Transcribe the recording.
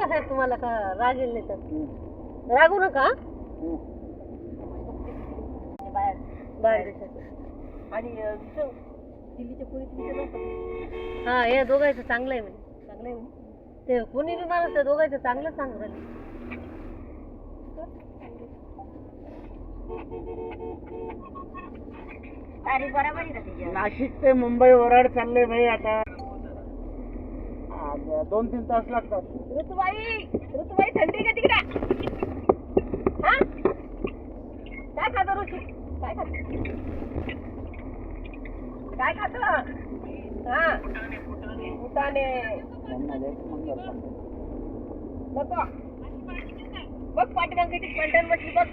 साहेब तुम्हाला का रागेल नाही तर रागू नका. बाहेर देशात आणि दिल्लीच्या पोलीस हा हे दोघांचं चांगलं आहे म्हणजे चांगलं आहे म्हणजे ते कोणी बी माणूस त्या दोघांचं चांगलं सांगू राहिले. नाशिक ते मुंबई वराड चालले भाई आता 2-3 तास लागतात. ऋतुबाई थंडी का तिकडे हा काय खातो ऋषी काय खातो हा फुटाणे नको बघ पाठीमागे किती पंटन बसली बघ